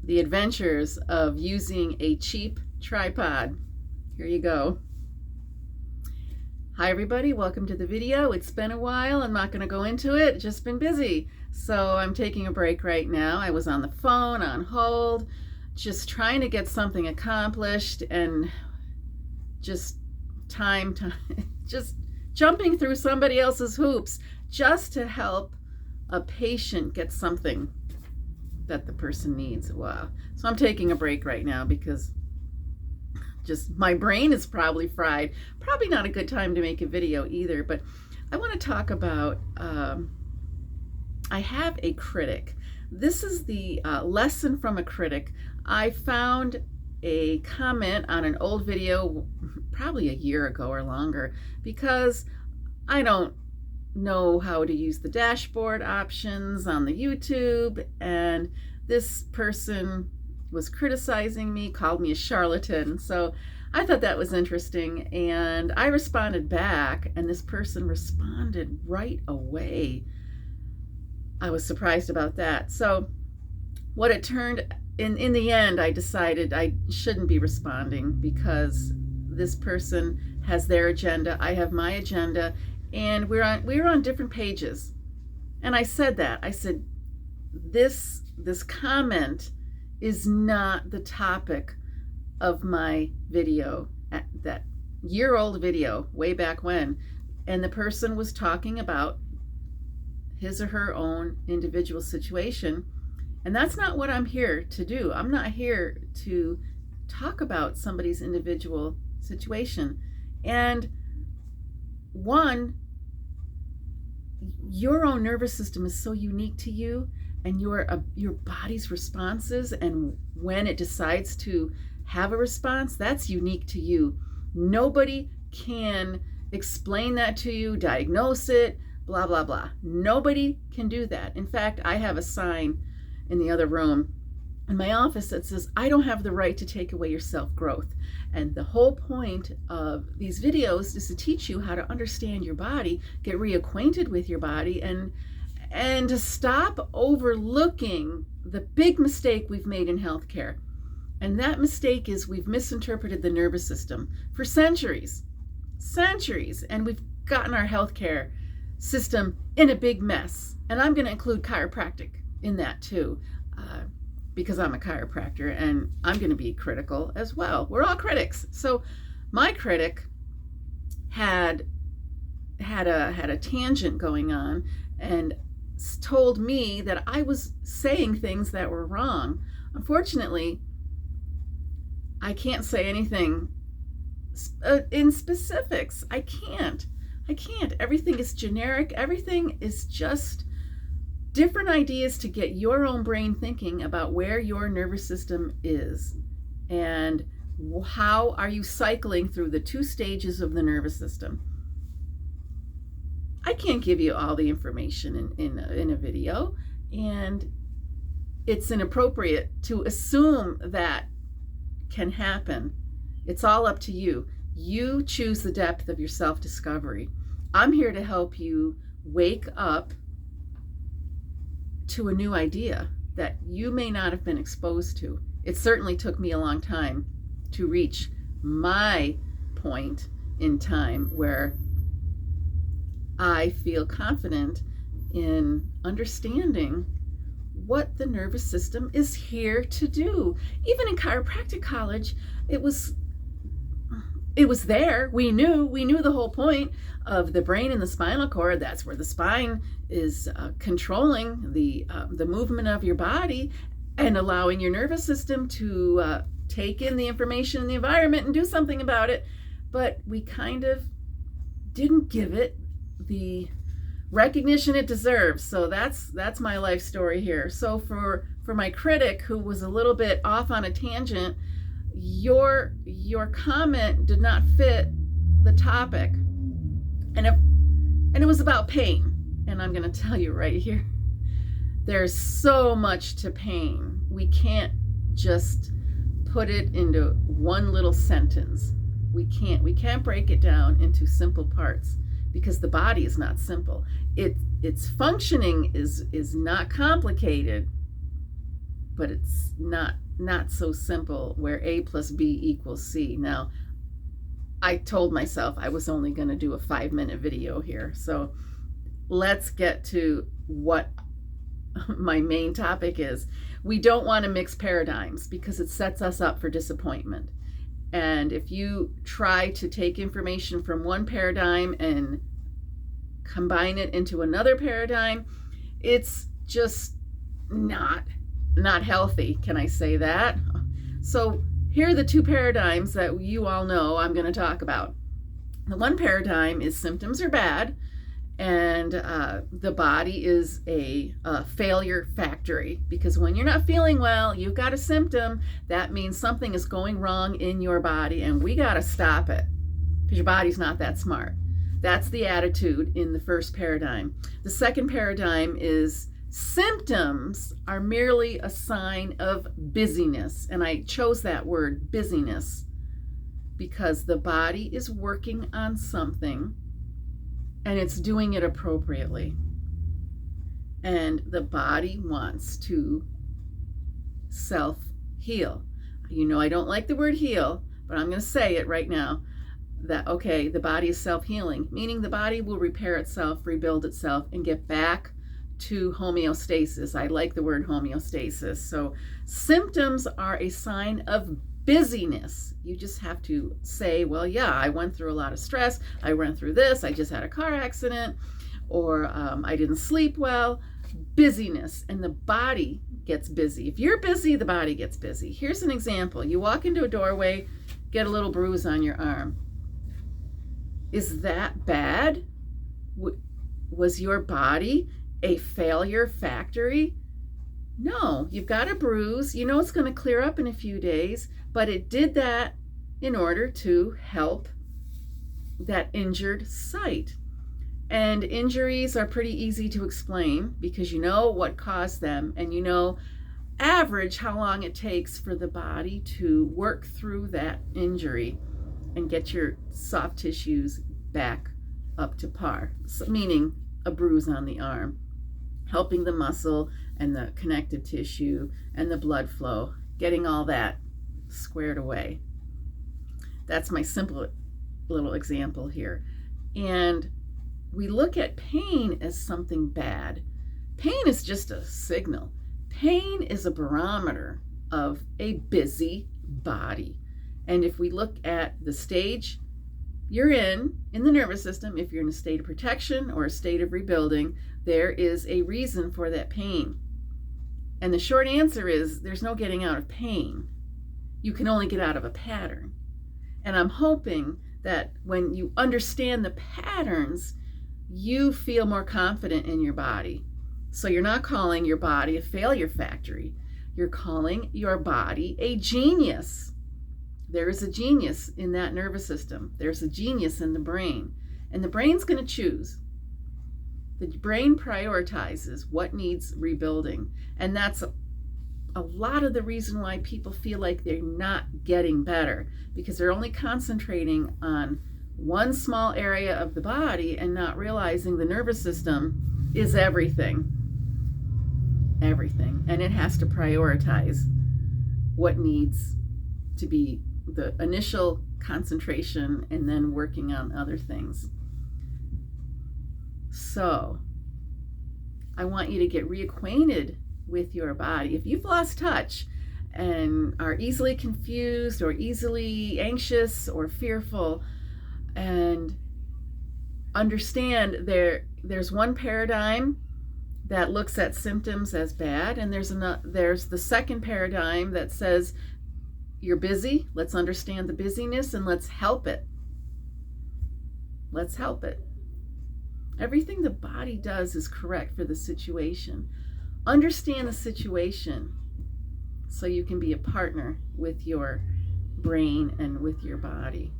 The adventures of using a cheap tripod. Here you go. Hi everybody, welcome to the video. It's been a while. I'm not going to go into it. Just been busy. So I'm taking a break right now. I was on the phone, on hold, just trying to get something accomplished and just just jumping through somebody else's hoops just to help a patient get something that the person needs. Wow. So I'm taking a break right now because just my brain is probably fried. Probably not a good time to make a video either, but I want to talk about, I have a critic. This is the lesson from a critic. I found a comment on an old video probably a year ago or longer because I don't know how to use the dashboard options on the YouTube, and this person was criticizing me, called me a charlatan. So I thought that was interesting, and I responded back, and this person responded right away. I was surprised about that. So what it turned in the end, I decided I shouldn't be responding because this person has their agenda, I have my agenda, and we were on different pages. And I said that. I said, this comment is not the topic of my video, that year-old video, way back when. And the person was talking about his or her own individual situation. And that's not what I'm here to do. I'm not here to talk about somebody's individual situation. And one, your own nervous system is so unique to you, and your body's responses, and when it decides to have a response, that's unique to you. Nobody can explain that to you, diagnose it, blah, blah, blah. Nobody can do that. In fact, I have a sign in the other room in my office that says, I don't have the right to take away your self-growth. And the whole point of these videos is to teach you how to understand your body, get reacquainted with your body, and to stop overlooking the big mistake we've made in healthcare. And that mistake is we've misinterpreted the nervous system for centuries, and we've gotten our healthcare system in a big mess. And I'm going to include chiropractic in that too, because I'm a chiropractor, and I'm going to be critical as well. We're all critics. So my critic had a tangent going on and told me that I was saying things that were wrong. Unfortunately, I can't say anything in specifics. I can't. Everything is generic. Everything is just different ideas to get your own brain thinking about where your nervous system is and how are you cycling through the two stages of the nervous system. I can't give you all the information in a video, and it's inappropriate to assume that can happen. It's all up to you. You choose the depth of your self-discovery. I'm here to help you wake up to a new idea that you may not have been exposed to. It certainly took me a long time to reach my point in time where I feel confident in understanding what the nervous system is here to do. Even in Chiropractic College, it was there. We knew the whole point of the brain and the spinal cord. That's where the spine is controlling the movement of your body and allowing your nervous system to take in the information in the environment and do something about it. But we kind of didn't give it the recognition it deserves. So that's my life story here. So for my critic, who was a little bit off on a tangent, your comment did not fit the topic, and it was about pain. And I'm going to tell you right here, there's so much to pain. We can't just put it into one little sentence. We can't break it down into simple parts, because the body is not simple. Its functioning is not complicated, but it's not so simple where A plus B equals C. Now, I told myself I was only going to do a 5-minute video here. So let's get to what my main topic is. We don't want to mix paradigms because it sets us up for disappointment. And if you try to take information from one paradigm and combine it into another paradigm, it's just not healthy. Can I say that? So here are the two paradigms that you all know I'm going to talk about. The one paradigm is symptoms are bad, and the body is a failure factory, because when you're not feeling well, you've got a symptom. That means something is going wrong in your body, and we got to stop it because your body's not that smart. That's the attitude in the first paradigm. The second paradigm is symptoms are merely a sign of busyness. And I chose that word, busyness, because the body is working on something and it's doing it appropriately. And the body wants to self-heal. You know, I don't like the word heal, but I'm going to say it right now. That, okay, the body is self-healing, meaning the body will repair itself, rebuild itself, and get back to homeostasis. I like the word homeostasis. So symptoms are a sign of busyness. You just have to say, well, yeah, I went through a lot of stress. I went through this. I just had a car accident, or I didn't sleep well. Busyness, and the body gets busy. If you're busy, the body gets busy. Here's an example. You walk into a doorway, get a little bruise on your arm. Is that bad? Was your body a failure factory? No, you've got a bruise. You know it's going to clear up in a few days, but it did that in order to help that injured site. And injuries are pretty easy to explain because you know what caused them, and you know average how long it takes for the body to work through that injury and get your soft tissues back up to par, so, meaning a bruise on the arm, helping the muscle and the connective tissue and the blood flow, getting all that squared away. That's my simple little example here. And we look at pain as something bad. Pain is just a signal. Pain is a barometer of a busy body. And if we look at the stage you're in the nervous system, if you're in a state of protection or a state of rebuilding, there is a reason for that pain. And the short answer is there's no getting out of pain. You can only get out of a pattern. And I'm hoping that when you understand the patterns, you feel more confident in your body. So you're not calling your body a failure factory. You're calling your body a genius. There is a genius in that nervous system. There's a genius in the brain. And the brain's going to choose. The brain prioritizes what needs rebuilding. And that's a lot of the reason why people feel like they're not getting better, because they're only concentrating on one small area of the body and not realizing the nervous system is everything. Everything. And it has to prioritize what needs to be the initial concentration and then working on other things. So I want you to get reacquainted with your body. If you've lost touch and are easily confused or easily anxious or fearful, and understand there's one paradigm that looks at symptoms as bad, and there's the second paradigm that says you're busy. Let's understand the busyness and let's help it. Let's help it. Everything the body does is correct for the situation. Understand the situation so you can be a partner with your brain and with your body.